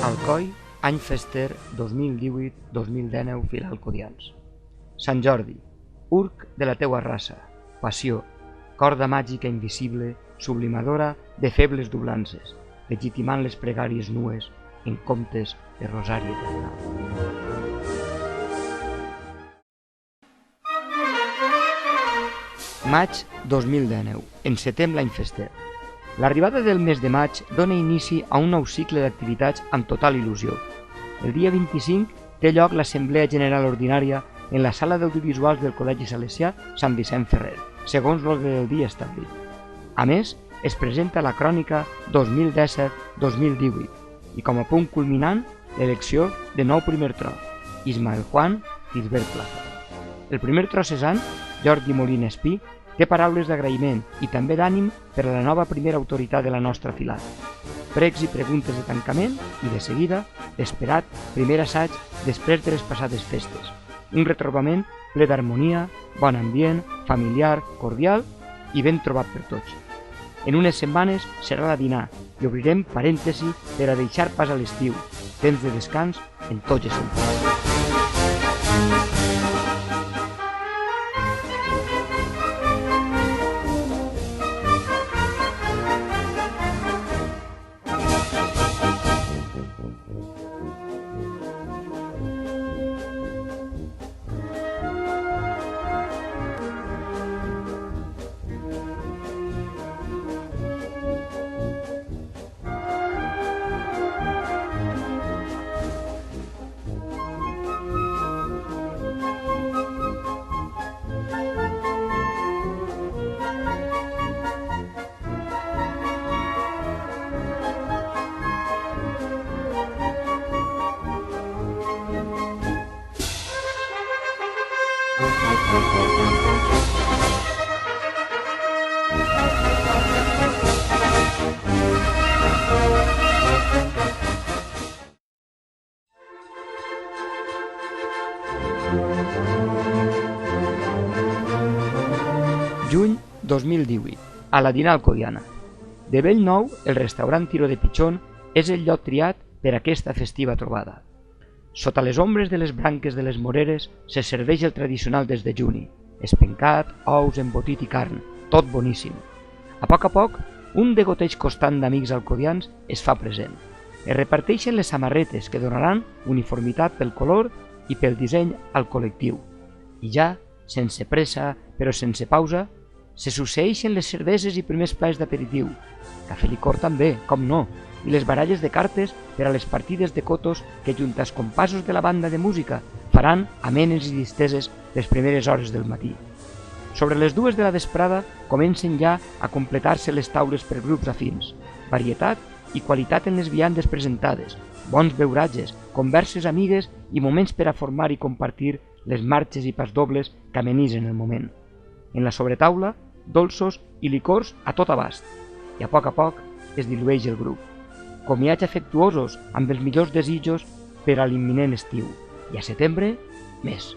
Alcoi, any fester 2018-2019 Filalcodians. Sant Jordi, urc de la teua raça, passió, corda màgica invisible, sublimadora de febles doblances, legitimant les pregàries nues en comptes de rosari eternal. Maig 2019, encetem l'any fester. L'arribada del mes de maig dona inici a un nou cicle d'activitats amb total il·lusió. El dia 25 té lloc l'Assemblea General Ordinària en la sala d'audiovisuals del Col·legi Salesià Sant Vicent Ferrer, segons l'ordre del dia establit. A més, es presenta la crònica 2017-2018 i com a punt culminant l'elecció de nou primer tro, Ismael Juan Tisbert Plaza. El primer trocesant, Jordi Molina Espí, té paraules d'agraïment i també d'ànim per a la nova primera autoritat de la nostra filada. Pregs i preguntes de tancament i, de seguida, l'esperat primer assaig després de les passades festes. Un retrobament ple d'harmonia, bon ambient, familiar, cordial i ben trobat per tots. En unes setmanes serà la dinar i obrirem parèntesi per a deixar pas a l'estiu, temps de descans en tots els sentits. Juny 2018, a la dinar alcodiana. De bell nou, el restaurant Tiro de Pichón és el lloc triat per aquesta festiva trobada. Sota les ombres de les branques de les moreres se serveix el tradicional des de juni, espencat, ous, embotit i carn, tot boníssim. A poc, un degoteig constant d'amics alcodians es fa present. Es reparteixen les samarretes que donaran uniformitat pel color i pel disseny al col·lectiu. I ja, sense pressa però sense pausa, se succeeixen les cerveses i primers plats d'aperitiu, cafè licor també, com no, i les baralles de cartes per a les partides de cotos que junt als compassos de la banda de música faran amenes i disteses les primeres hores del matí. Sobre les 2 de la vesprada comencen ja a completar-se les taules per grups afins, varietat i qualitat en les viandes presentades, bons beuratges, converses amigues i moments per a formar i compartir les marxes i pasdobles que amenitzen el moment. En la sobretaula, dolços i licors a tot abast, i a poc es dilueix el grup. Comiats afectuosos amb els millors desitjos per a l'imminent estiu, i a setembre, més.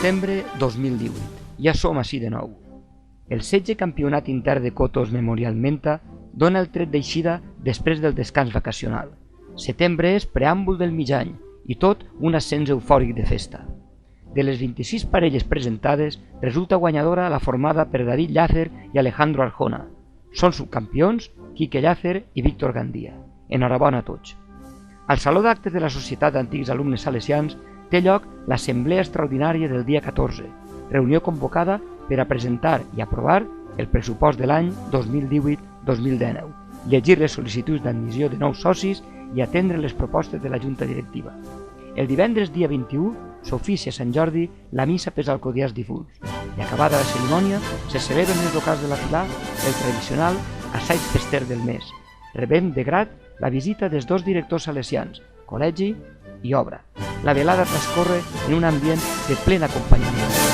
Setembre 2018. Ja som així de nou. El 16 Campionat Intern de Cotos Memorial Menta dona el tret d'eixida després del descans vacacional. Setembre és preàmbul del mig any i tot un ascens eufòric de festa. De les 26 parelles presentades, resulta guanyadora la formada per David Llàcer i Alejandro Arjona. Són subcampions Quique Llàcer i Víctor Gandia. Enhorabona a tots. Al Saló d'Actes de la Societat d'Antics Alumnes Salesians té lloc l'Assemblea Extraordinària del dia 14, reunió convocada per a presentar i aprovar el pressupost de l'any 2018-2019, llegir les sol·licituds d'admissió de nous socis i atendre les propostes de la Junta Directiva. El divendres dia 21 s'oficia a Sant Jordi la missa pels alcodiars difunts i acabada la cerimònia se celebra en els locals de la Pilar el tradicional assaig fester del mes, rebent de grat la visita dels dos directors salesians, col·legi i obra. La velada transcorre en un ambient de plena acompanyament.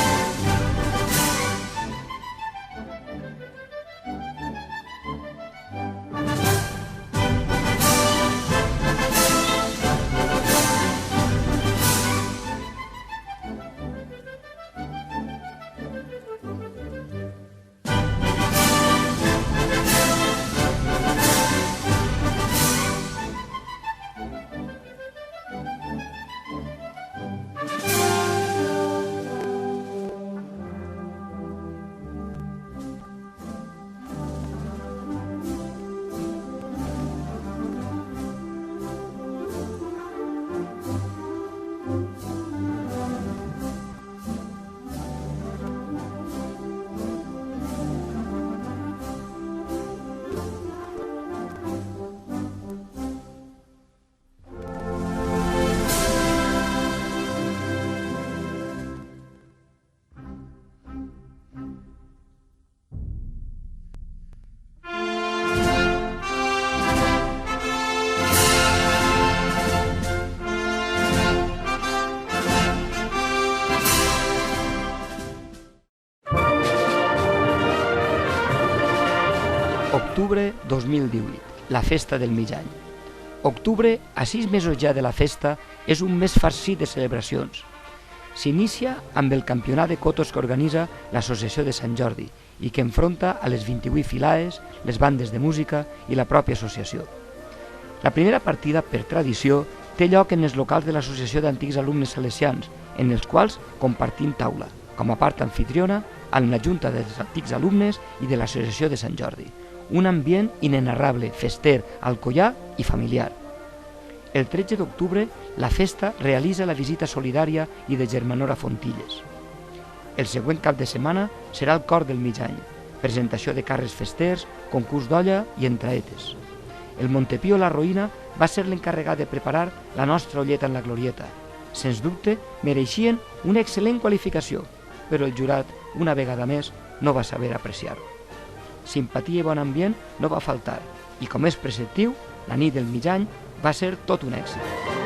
Octubre 2018, la festa del mig any. Octubre, a 6 mesos ja de la festa, és un mes farcit de celebracions. S'inicia amb el campionat de cotos que organitza l'Associació de Sant Jordi i que enfronta a les 28 filaes, les bandes de música i la pròpia associació. La primera partida, per tradició, té lloc en els locals de l'Associació d'Antics Alumnes Salesians, en els quals compartim taula, com a part anfitriona, amb la Junta dels Antics Alumnes i de l'Associació de Sant Jordi. Un ambient inenarrable, fester, alcoià i familiar. El 13 d'octubre, la festa realitza la visita solidària i de germanor a Fontilles. El següent cap de setmana serà el cor del mig any, presentació de carres festers, concurs d'olla i entraetes. El Montepío La Roïna va ser l'encarregat de preparar la nostra olleta en la glorieta. Sens dubte, mereixien una excel·lent qualificació, però el jurat, una vegada més, no va saber apreciar-ho. Simpatia i bon ambient no va faltar, i com és preceptiu, la nit del mig any va ser tot un èxit.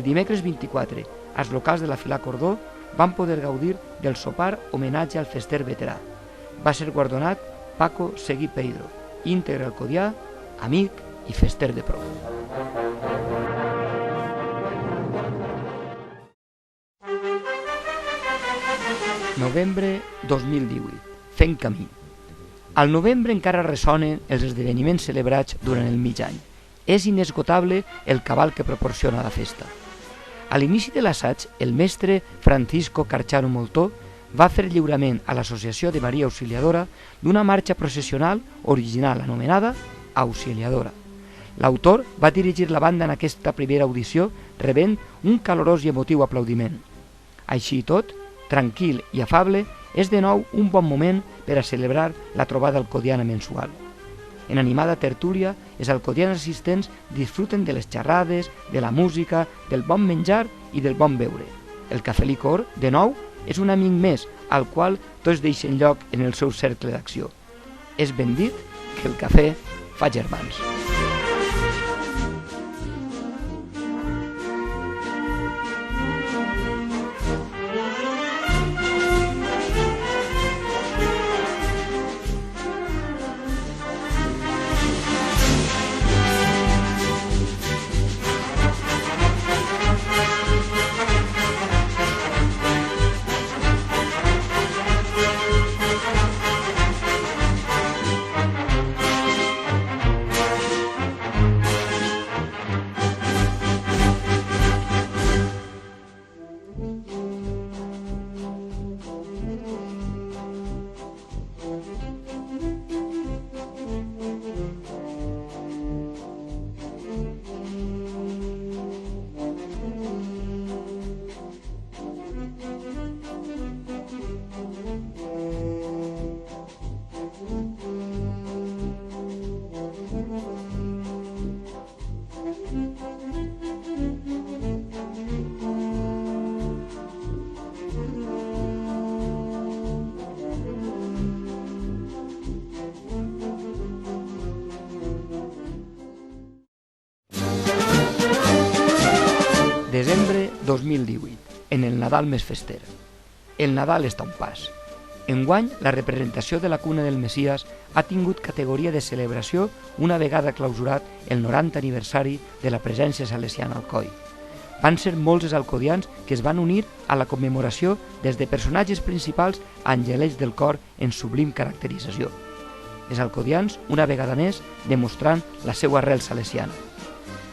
dimecres 24, als locals de la Filà Cordó van poder gaudir del sopar homenatge al fester veterà. Va ser guardonat Paco Seguí Peidro, íntegre alcodià, amic i fester de pro. Novembre 2018. Fent camí. Al novembre encara ressonen els esdeveniments celebrats durant el mig any. És inesgotable el cabal que proporciona la festa. A l'inici de l'assaig, el mestre Francisco Carchano Moltó va fer lliurament a l'Associació de Maria Auxiliadora d'una marxa processional original anomenada Auxiliadora. L'autor va dirigir la banda en aquesta primera audició rebent un calorós i emotiu aplaudiment. Així i tot, tranquil i afable, és de nou un bon moment per a celebrar la trobada alcodiana mensual. En animada tertúlia, els alcodians assistents disfruten de les xerrades, de la música, del bon menjar i del bon beure. El cafè licor, de nou, és un amic més al qual tots deixen lloc en el seu cercle d'acció. És ben dit que el cafè fa germans. Desembre 2018, en el Nadal més fester. El Nadal està a un pas. Enguany, la representació de la cuna del Messies ha tingut categoria de celebració una vegada clausurat el 90 aniversari de la presència salesiana al Coi. Van ser molts els alcodians que es van unir a la commemoració des de personatges principals a angelets del cor en sublim caracterització. Els alcodians, una vegada més, demostrant la seva arrel salesiana.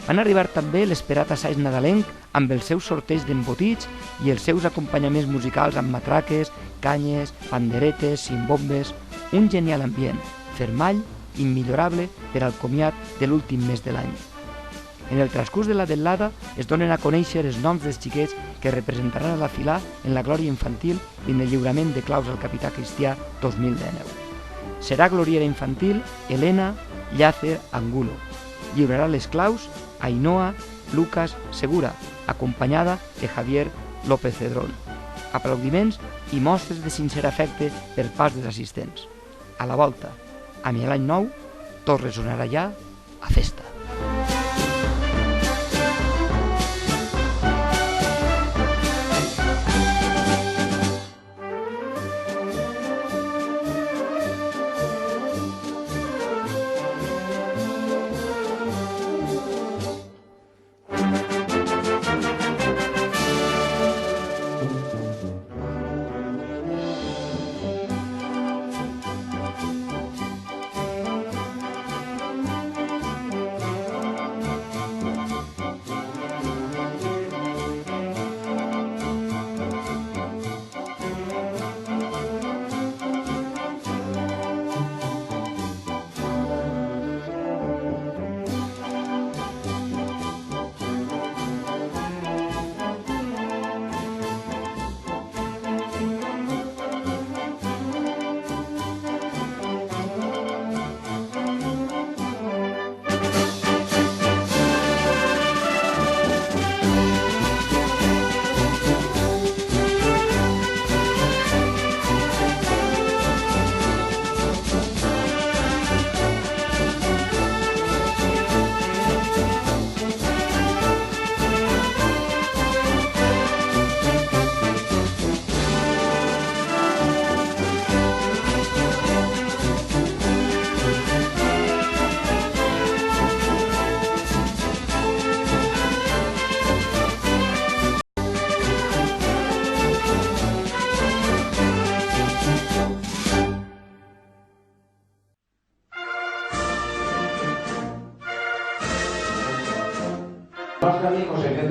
Van arribar també l'esperat assaig nadalenc amb els seus sorteigs d'embotits i els seus acompanyaments musicals amb matraques, canyes, panderetes, cimbombes, un genial ambient, fermall, immillorable per al comiat de l'últim mes de l'any. En el transcurs de la vetllada es donen a conèixer els noms dels xiquets que representaran a la Filà en la glòria infantil i en el lliurament de claus al capità cristià 2019. Serà gloriera infantil Elena Llàcer Angulo. Lliurarà les claus Ainhoa Lucas Segura, acompanyada de Javier López Cedrón. Aplaudiments i mostres de sincer afecte per part dels assistents. A la volta, amb l'any nou, tot ressonarà ja a festa.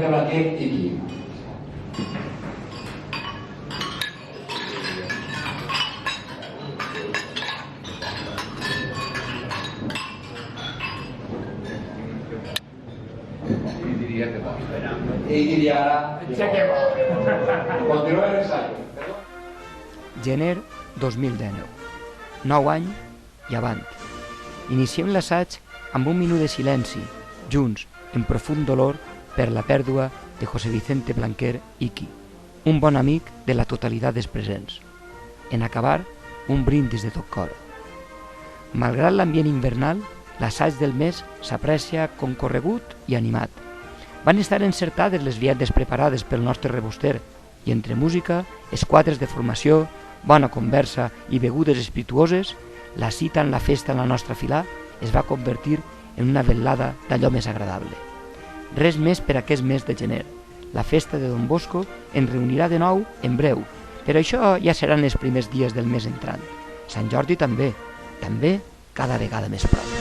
Blanquer Iqui. Ell diria ara... Continua l'ensaio. Gener 2019. 9 anys i avant. Iniciem l'assaig amb un minut de silenci, junts, en profund dolor per la pèrdua de José Vicente Blanquer Iqui, un bon amic de la totalitat dels presents. En acabar, un brindis de tot cor. Malgrat l'ambient invernal, l'assaig del mes s'aprecia concorregut i animat. Van estar encertades les viandes preparades pel nostre reboster i entre música, esquadres de formació, bona conversa i begudes espirituoses, la cita en la festa en la nostra filà es va convertir en una velada d'allò més agradable. Res més per aquest mes de gener. La festa de Don Bosco ens reunirà de nou en breu, però això ja seran els primers dies del mes entrant. Sant Jordi també cada vegada més prop.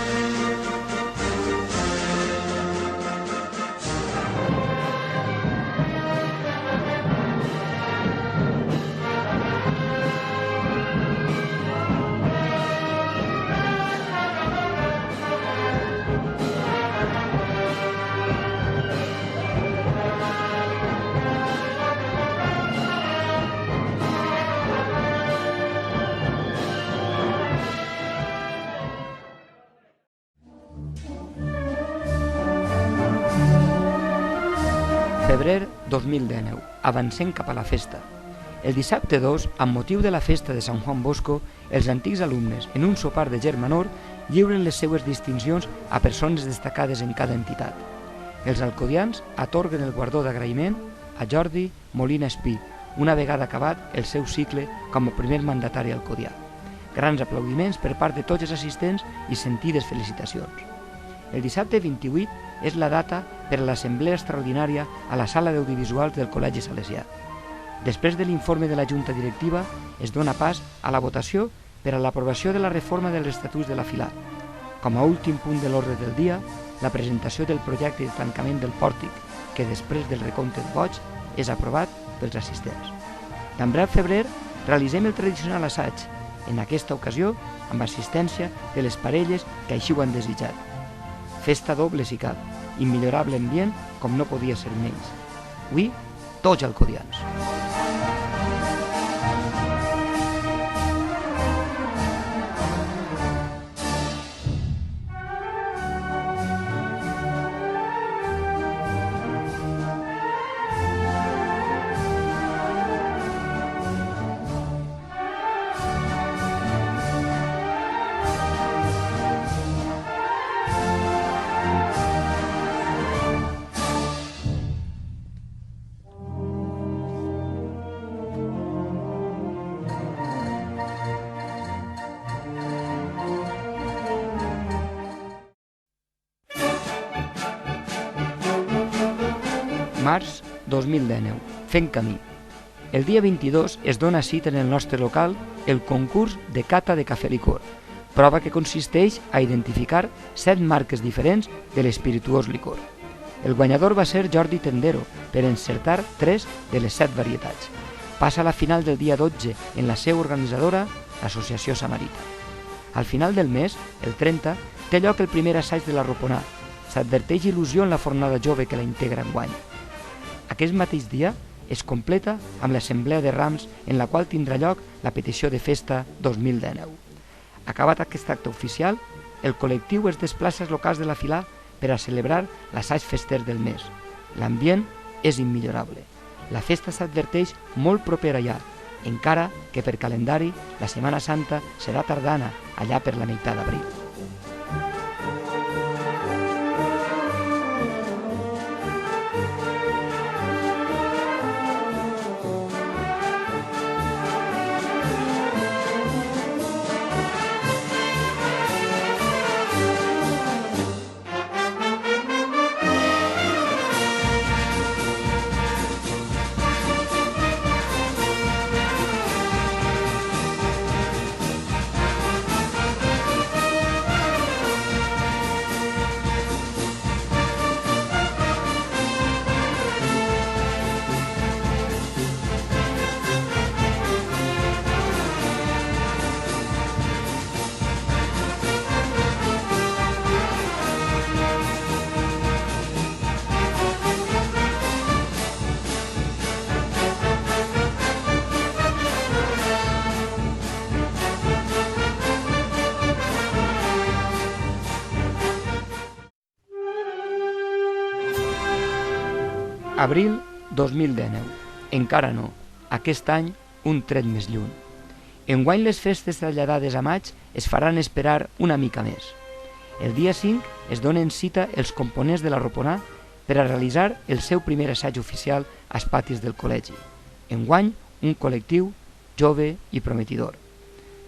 Febrer 2019. Avancem cap a la festa. El dissabte 2, amb motiu de la festa de Sant Juan Bosco, els antics alumnes, en un sopar de germanor, lliuren les seues distincions a persones destacades en cada entitat. Els alcodians atorguen el guardó d'agraïment a Jordi Molina Espí, una vegada acabat el seu cicle com a primer mandatari alcodià. Grans aplaudiments per part de tots els assistents i sentides felicitacions. El dissabte 28 és la data per a l'assemblea extraordinària a la sala d'audiovisuals del Col·legi Salesià. Després de l'informe de la Junta Directiva, es dona pas a la votació per a l'aprovació de la reforma dels estatuts de la filà. Com a últim punt de l'ordre del dia, la presentació del projecte de tancament del pòrtic, que després del recompte de vots és aprovat pels assistents. També al febrer realitzem el tradicional assaig, en aquesta ocasió amb assistència de les parelles que així ho han desitjat. Festa doble si cal, immillorable ambient com no podia ser menys. Avui, tots alcodians. Març 2019. Fent camí. El dia 22 es dona cita en el nostre local el concurs de cata de cafè licor, prova que consisteix a identificar 7 marques diferents de l'espirituós licor. El guanyador va ser Jordi Tendero per encertar 3 de les 7 varietats. Passa a la final del dia 12 en la seu organitzadora, l'Associació Samarita. Al final del mes, el 30, té lloc el primer assaig de la Roponà. S'adverteix il·lusió en la fornada jove que la integra enguany. Aquest mateix dia es completa amb l'Assemblea de Rams en la qual tindrà lloc la petició de festa 2019. Acabat aquest acte oficial, el col·lectiu es desplaça als locals de la filà per a celebrar l'assaig fester del mes. L'ambient és immillorable. La festa s'adverteix molt propera ja, encara que per calendari la Setmana Santa serà tardana, allà per la meitat d'abril. Abril 2019. Encara no. Aquest any, un tret més lluny. Enguany les festes traslladades a maig es faran esperar una mica més. El dia 5 es donen cita els components de la Roponà per a realitzar el seu primer assaig oficial als patis del col·legi. Enguany, un col·lectiu jove i prometidor.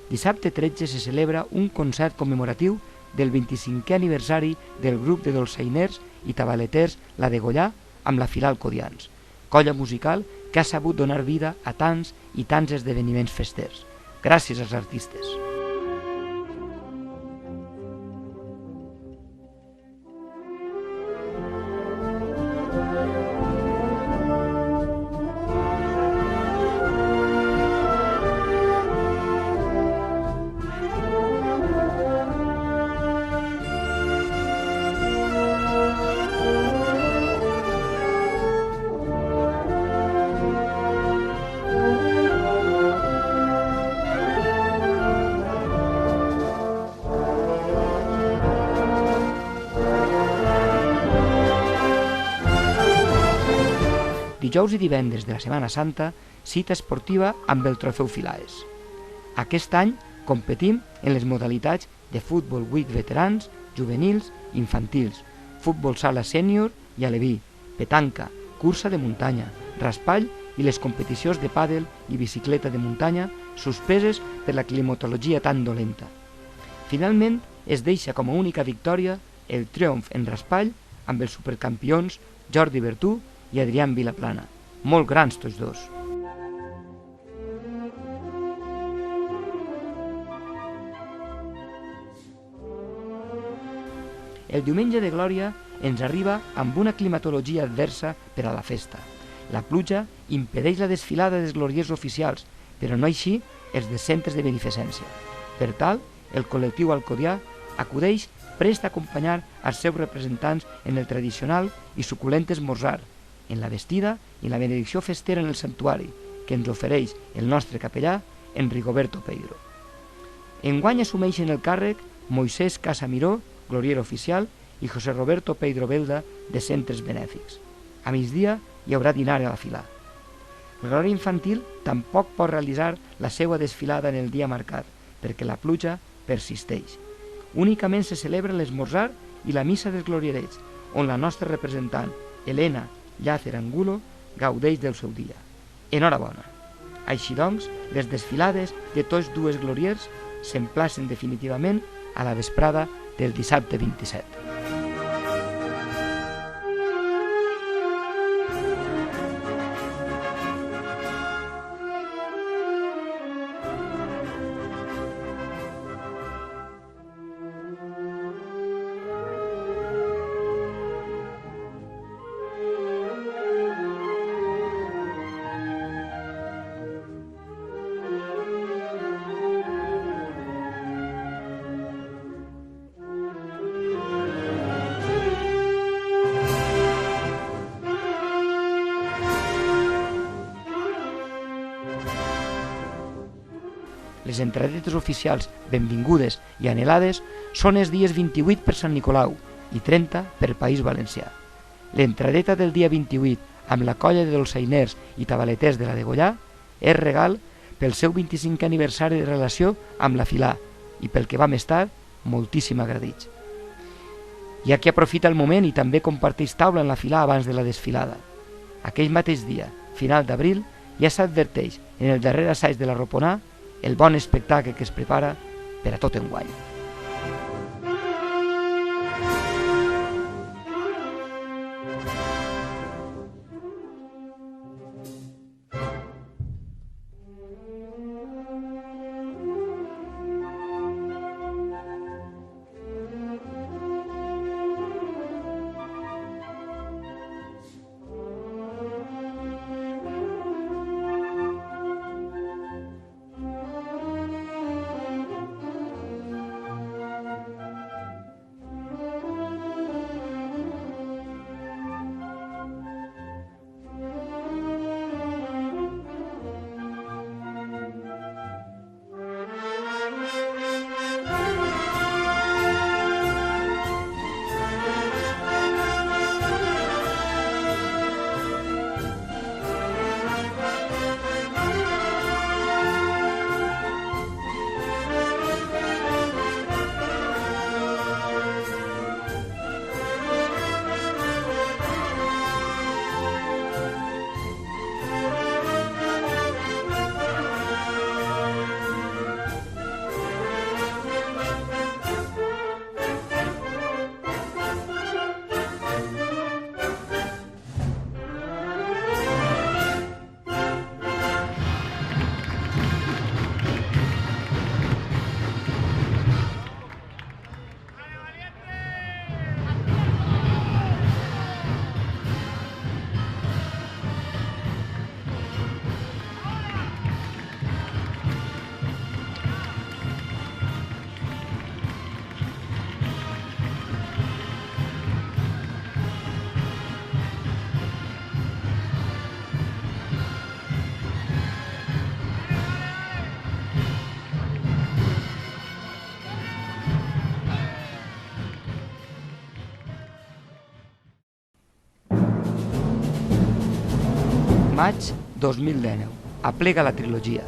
Dissabte 13 se celebra un concert commemoratiu del 25è aniversari del grup de dolçainers i tabaleters La Degollà amb la Fila Alcodians, colla musical que ha sabut donar vida a tants i tants esdeveniments festers. Gràcies als artistes. Dijous i divendres de la Setmana Santa, cita esportiva amb el Trofeu Filaes. Aquest any competim en les modalitats de futbol 8 veterans, juvenils, infantils, futbol sala sènior i aleví, petanca, cursa de muntanya, raspall i les competicions de pàdel i bicicleta de muntanya suspeses per la climatologia tan dolenta. Finalment es deixa com a única victòria el triomf en raspall amb els supercampions Jordi Bertú i Adrián Vilaplana, molt grans tots dos. El diumenge de Glòria ens arriba amb una climatologia adversa per a la festa. La pluja impedeix la desfilada dels gloriers oficials, però no així els de centres de beneficència. Per tal, el col·lectiu alcodià acudeix prest a acompanyar els seus representants en el tradicional i suculent esmorzar, en la vestida i la benedicció festera en el santuari que ens ofereix el nostre capellà, en Rigoberto Peidro. Enguany assumeixen el càrrec Moisés Casamiró, glorier oficial, i José Roberto Peidro Belda, de centres benèfics. A migdia hi haurà dinar a la Fila. La glòria infantil tampoc pot realitzar la seva desfilada en el dia marcat, perquè la pluja persisteix. Únicament se celebra l'esmorzar i la missa dels glorierets, on la nostra representant, Elena Llàcer Angulo, gaudeix del seu dia. Enhorabona! Així doncs, les desfilades de tots dues gloriers s'emplacen definitivament a la vesprada del dissabte 27. Les entradetes oficials benvingudes i anhelades són els dies 28 per Sant Nicolau i 30 per País Valencià. L'entradeta del dia 28 amb la colla de dolçainers i tabaleters de la Degollà és regal pel seu 25è aniversari de relació amb la Filà i pel que va més tard, moltíssim agradits. Hi ha qui aprofita el moment i també comparteix taula en la Filà abans de la desfilada. Aquell mateix dia, final d'abril, ja s'adverteix en el darrer assaig de la Roponà el bon espectacle que es prepara per a tot enguany. maig 2019. Aplega la trilogia.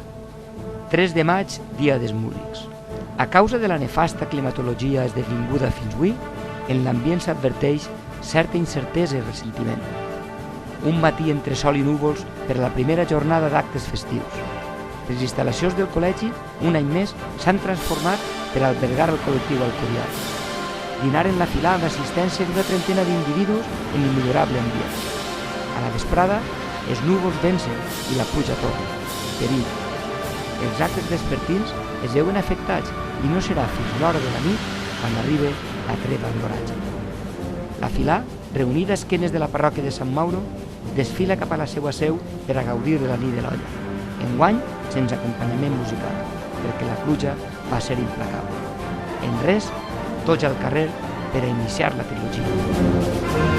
3 de maig, dia dels músics. A causa de la nefasta climatologia esdevinguda fins avui, en l'ambient s'adverteix certa incertesa i ressentiment. Un matí entre sol i núvols per a la primera jornada d'actes festius. Les instal·lacions del col·legi, un any més, s'han transformat per albergar el col·lectiu Alcorià. Dinar en la filada d'assistència d'una trentena d'individus en immillorable ambient. A la vesprada, els núvols vencen i la pluja torna. Perill. Els actes vespertins es veuen afectats i no serà fins l'hora de la nit quan arribi la treva de l'oratge. La filà, reunida a esquenes de la parròquia de Sant Mauro, desfila cap a la seva seu per a gaudir de la nit de l'olla. Enguany, sense acompanyament musical, perquè la pluja va ser implacable. En res, tots al carrer per a iniciar la trilogia.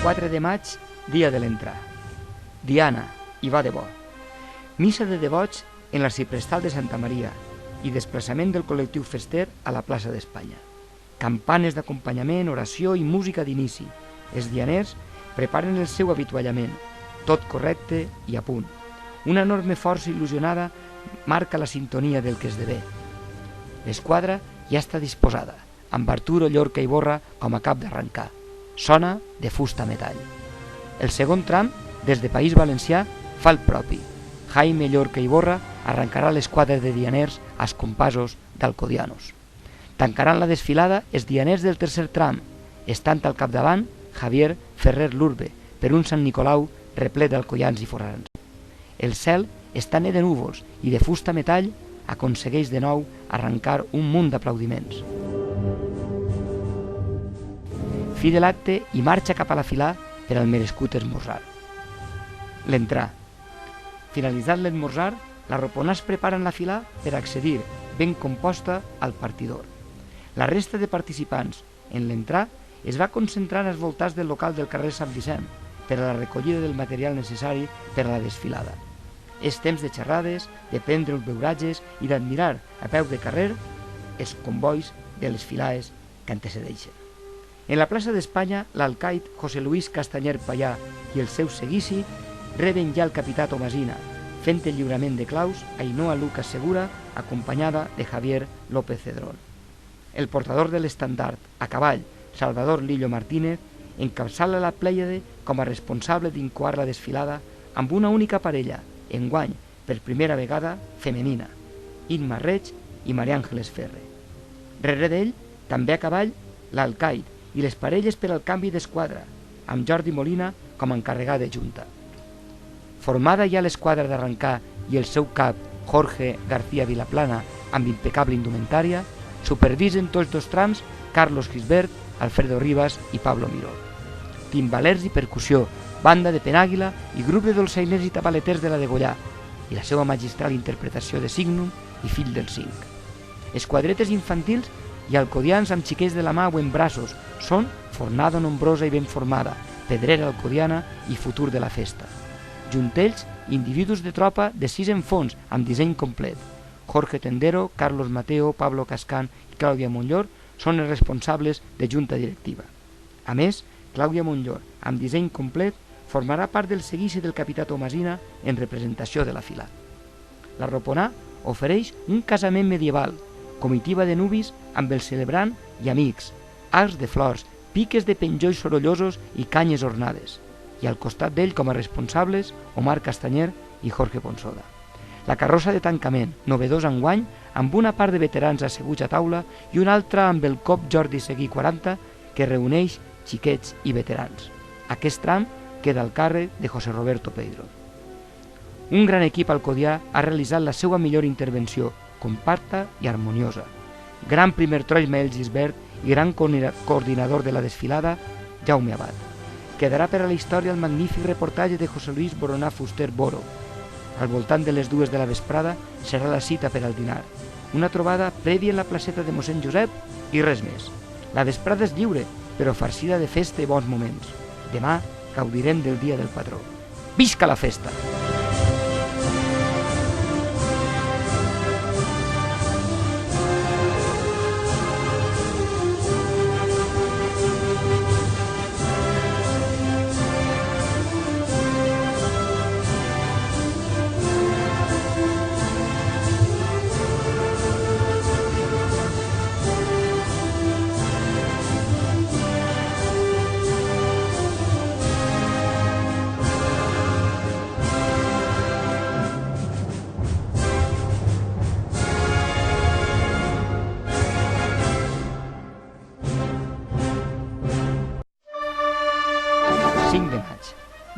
...4 de maig, dia de l'entrar. Diana, hi va de bo. Missa de devots en l'arxiprestal de Santa Maria i desplaçament del col·lectiu fester a la plaça d'Espanya. Campanes d'acompanyament, oració i música d'inici. Els dianers preparen el seu avituallament, tot correcte i a punt. Una enorme força il·lusionada marca la sintonia del que esdevé. L'esquadra ja està disposada, amb Arturo, Llorca i Borra com a cap d'arrencar. Sona de fusta metall. El segon tram, des de País Valencià, fa el propi. Jaime Llorca i Borra arrencarà l'esquadra de dianers als compassos d'Alcodianos. Tancaran la desfilada els dianers del tercer tram, estant al capdavant Javier Ferrer Lurbe, per un Sant Nicolau replet d'alcoians i forans. El cel està net de núvols i de fusta metall aconsegueix de nou arrencar un munt d'aplaudiments. Fi de l'acte i marxa cap a la filà per al merescut esmorzar. L'entrar. Finalitzat l'esmorzar, la roponà es prepara en la filà per accedir, ben composta, al partidor. La resta de participants, en l'entrar, es va concentrar als voltants del local del carrer Sant Vicent per a la recollida del material necessari per a la desfilada. És temps de xerrades, de prendre uns beuratges i d'admirar a peu de carrer els convois de les filaes que antecedeixen. En la plaça d'Espanya, l'alcaid José Luis Castanyer Payà i el seu seguici reben ja el capità Tomasina, fent el lliurament de claus a Ainhoa Lucas Segura, acompanyada de Javier López Cedrón. El portador de l'estandard, a cavall, Salvador Lillo Martínez, encapçala la plèiade com a responsable d'incoar la desfilada amb una única parella, enguany, per primera vegada, femenina, Imma Reig i Maria Àngeles Ferre. Rere d'ell, també a cavall, l'alcaid i les parelles per al canvi d'esquadra, amb Jordi Molina com a encarregat de junta. Formada ja l'esquadra d'arrencar i el seu cap, Jorge García Vilaplana, amb impecable indumentària, supervisen tots dos trams Carlos Gisbert, Alfredo Rivas i Pablo Miró. Timbalers i percussió, banda de Penàguila i grup de dolçainers i tabaleters de la Degollà, i la seva magistral interpretació de Signum i Fill del Cinc. Esquadretes infantils i alcodians amb xiquets de la mà o en braços són fornada nombrosa i ben formada, pedrera alcodiana i futur de la festa. Juntells, individus de tropa de 6 en fons amb disseny complet. Jorge Tendero, Carlos Mateo, Pablo Cascán i Clàudia Montllor són els responsables de junta directiva. A més, Clàudia Montllor, amb disseny complet, formarà part del seguici del capità Tomasina en representació de la fila. La roponà ofereix un casament medieval, comitiva de nuvis amb el celebrant i amics, arcs de flors, piques de penjolls sorollosos i canyes ornades, i al costat d'ell com a responsables Omar Castanyer i Jorge Ponsoda. La carrossa de tancament, novedós enguany, amb una part de veterans asseguts a taula i una altra amb el cop Jordi Seguí 40, que reuneix xiquets i veterans. Aquest tram queda al càrrec de José Roberto Pedro. Un gran equip alcodià ha realitzat la seva millor intervenció, compacta i harmoniosa. Gran primer tro Ismael Gisbert i gran coordinador de la desfilada, Jaume Abad. Quedarà per a la història el magnífic reportatge de José Luis Boroná Fuster Boro. Al voltant de les 2 de la vesprada serà la cita per al dinar. Una trobada prèvia en la placeta de mossèn Josep i res més. La vesprada és lliure, però farcida de festa i bons moments. Demà gaudirem del dia del patró. Visca la festa!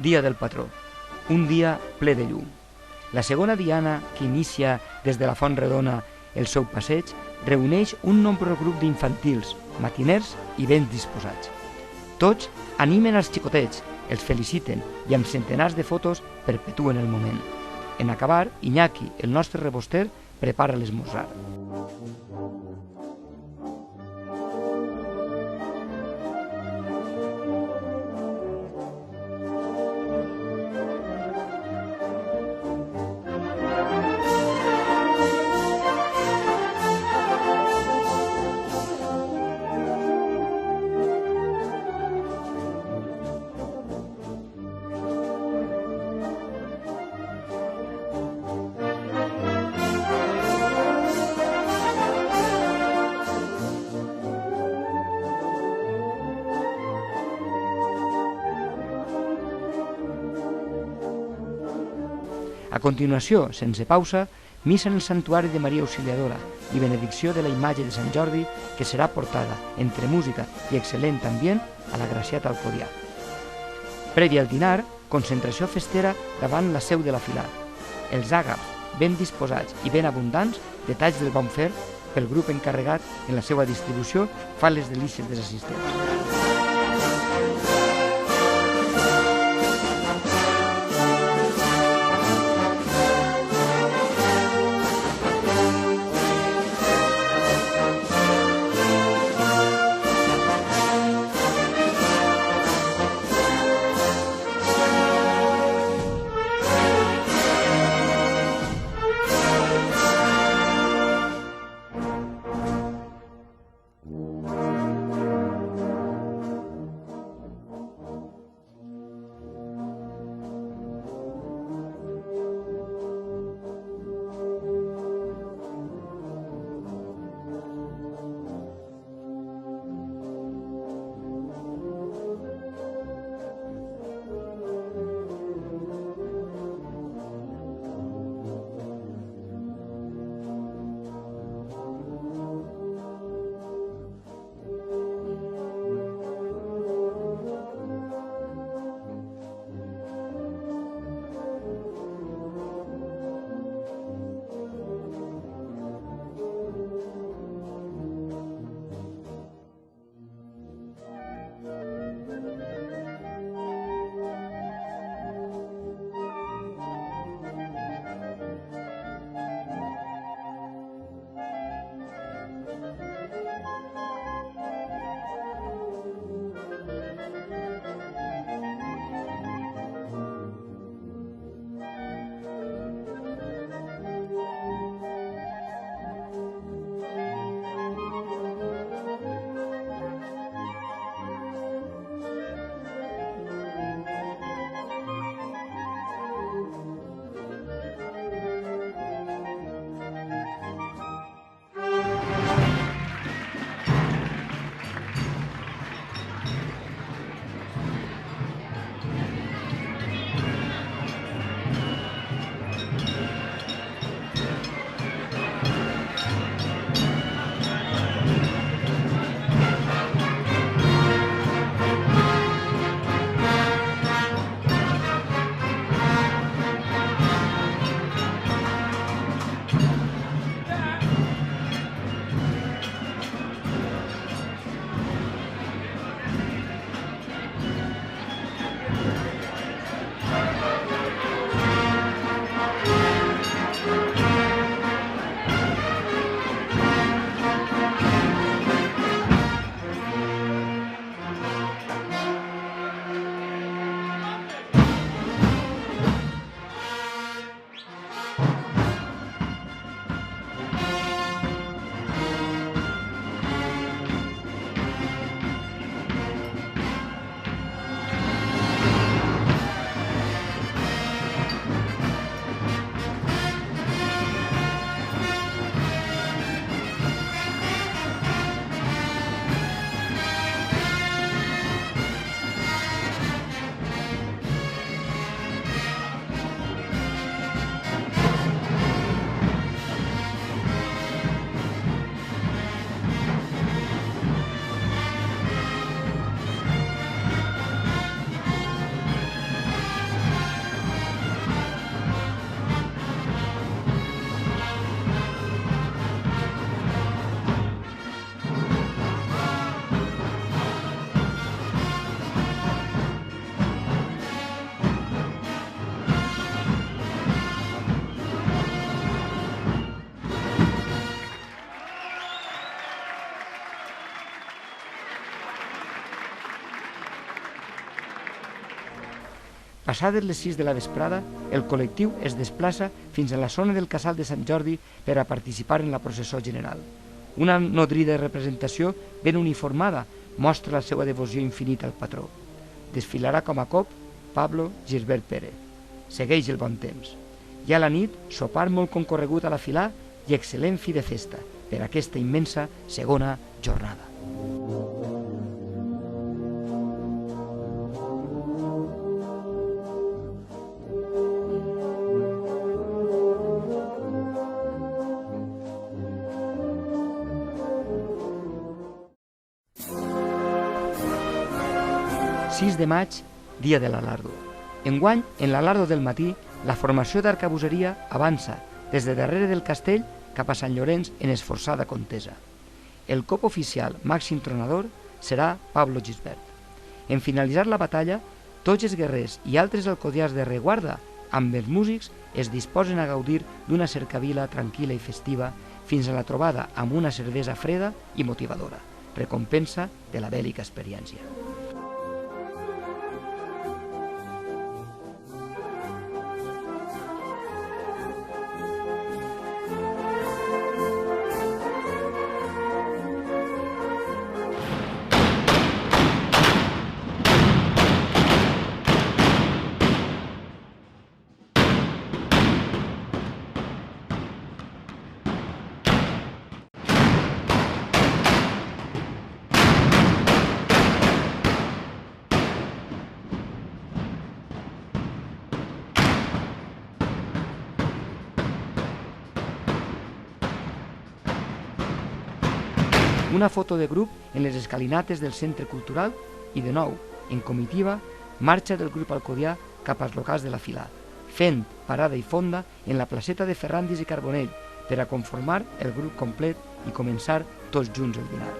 Dia del patró, un dia ple de llum. La segona diana, que inicia des de la Font Redona el seu passeig, reuneix un nombrós grup d'infantils, matiners i ben disposats. Tots animen els xicotets, els feliciten i amb centenars de fotos perpetuen el moment. En acabar, Iñaki, el nostre reboster, prepara l'esmorzar. A continuació, sense pausa, missa en el santuari de Maria Auxiliadora i benedicció de la imatge de Sant Jordi, que serà portada, entre música i excel·lent ambient, a l'Agraciat Alcodià. Previ al dinar, concentració festera davant la seu de la Filar. Els àgats, ben disposats i ben abundants, detalls del bon fer, pel grup encarregat en la seva distribució, fan les delícies dels assistents. Passades les 6 de la vesprada, el col·lectiu es desplaça fins a la zona del Casal de Sant Jordi per a participar en la processó general. Una nodrida representació ben uniformada mostra la seva devoció infinita al patró. Desfilarà com a cop Pablo Gisbert Pérez. Segueix el bon temps. I a la nit, sopar molt concorregut a la Filar i excel·lent fi de festa per aquesta immensa segona jornada. 6 de maig, dia de l'Alardo. Enguany, en l'Alardo del matí, la formació d'arcabuseria avança des de darrere del castell cap a Sant Llorenç en esforçada contesa. El cop oficial màxim tronador serà Pablo Gisbert. En finalitzar la batalla, tots els guerrers i altres alcodiars de reguarda, amb els músics, es disposen a gaudir d'una cercavila tranquil·la i festiva fins a la trobada amb una cervesa freda i motivadora, recompensa de la bèl·lica experiència. Una foto de grup en les escalinates del Centre Cultural i, de nou, en comitiva, marxa del grup alcodià cap als locals de la Filà, fent parada i fonda en la placeta de Ferrandis i Carbonell per a conformar el grup complet i començar tots junts el dinar.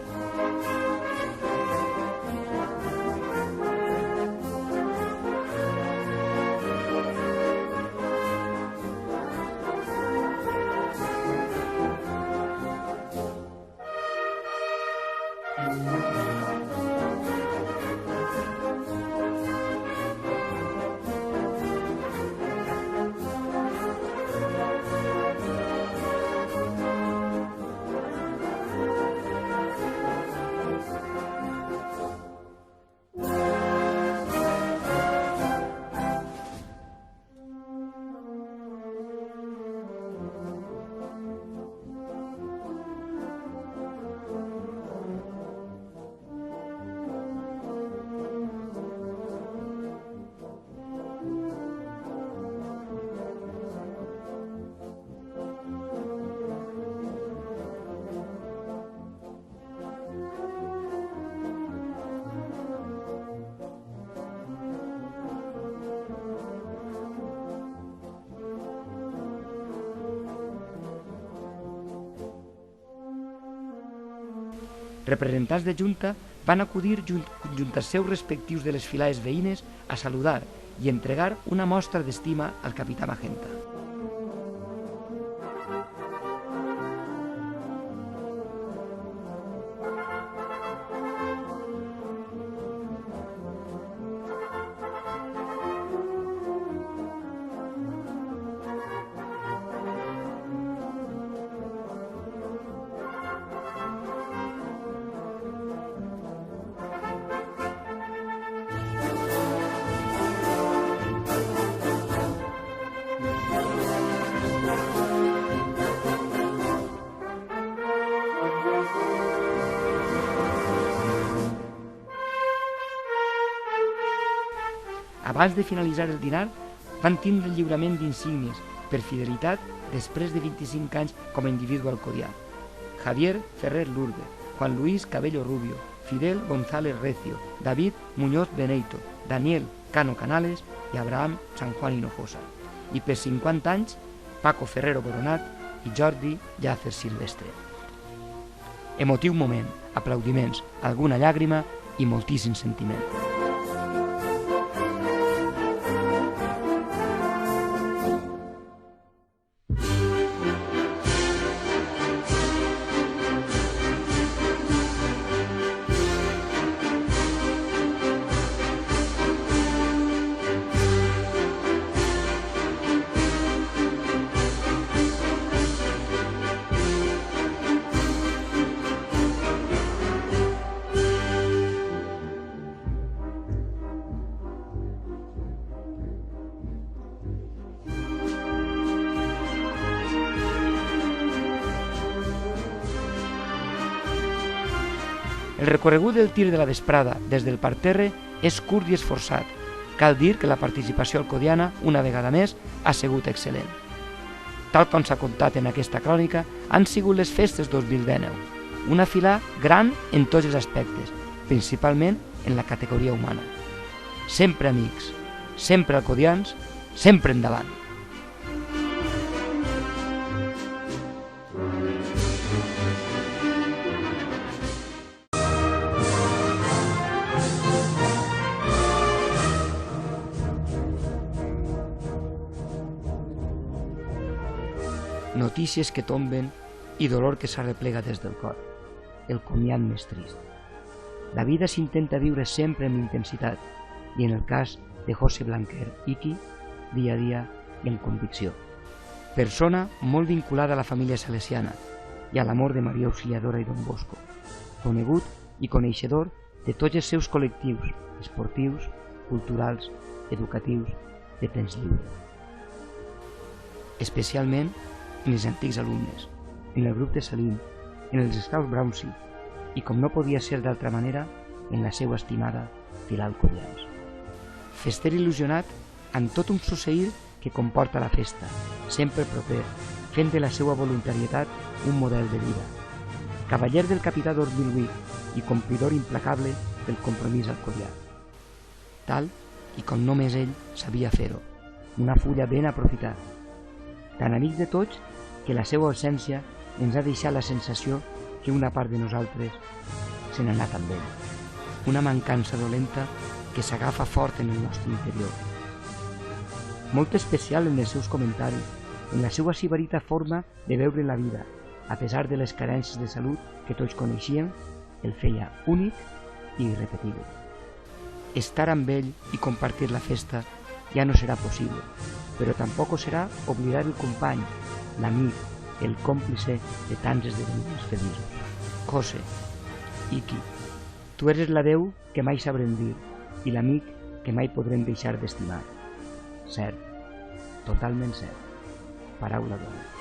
Representants de Junta van acudir junt als seus respectius de les filades veïnes a saludar i entregar una mostra d'estima al capità Magenta. Abans de finalitzar el dinar, van tindre el lliurament d'insígnies per fidelitat després de 25 anys com a individu alcodià. Javier Ferrer Lourdes, Juan Luis Cabello Rubio, Fidel González Recio, David Muñoz Beneito, Daniel Cano Canales i Abraham San Juan Hinojosa. I per 50 anys, Paco Ferrero Boronat i Jordi Llàcer Silvestre. Emotiu moment, aplaudiments, alguna llàgrima i moltíssim sentiment. El recorregut del tir de la vesprada des del parterre és curt i esforçat. Cal dir que la participació alcodiana, una vegada més, ha sigut excel·lent. Tal com s'ha contat en aquesta crònica, han sigut les festes 2019, una filà gran en tots els aspectes, principalment en la categoria humana. sempre amics, sempre alcodians, sempre endavant. Notícies que tomben i dolor que s'arreplega des del cor, el comiat més trist. La vida s'intenta viure sempre amb intensitat i en el cas de José Blanquer Iki, dia a dia i amb convicció. Persona molt vinculada a la família salesiana i a l'amor de Maria Auxiliadora i Don Bosco, conegut i coneixedor de tots els seus col·lectius esportius, culturals, educatius, de temps lliure. Especialment en els antics alumnes, en el grup de Salim, en els Scouts Brownsy i, com no podia ser d'altra manera, en la seva estimada fila alcodians. Fester il·lusionat amb tot un succeir que comporta la festa, sempre proper, fent de la seva voluntarietat un model de vida. Cavaller del capità d'Orville i complidor implacable del compromís alcodià. Tal i com només ell sabia fer-ho, una fulla ben aprofitada. Tan amic de tots que la seva ausència ens ha deixat la sensació que una part de nosaltres se n'ha anat amb ell. Una mancança dolenta que s'agafa fort en el nostre interior. Molt especial en els seus comentaris, en la seva sibarita forma de veure la vida, a pesar de les carències de salut que tots coneixíem, el feia únic i irrepetible. Estar amb ell i compartir la festa ja no serà possible, però tampoc ho serà oblidar el company, l'amic, el còmplice de tants esdeveniments feliços. José, Iki, tu eres la Déu que mai sabrem dir i l'amic que mai podrem deixar d'estimar. Cert, totalment cert. Paraula d'home.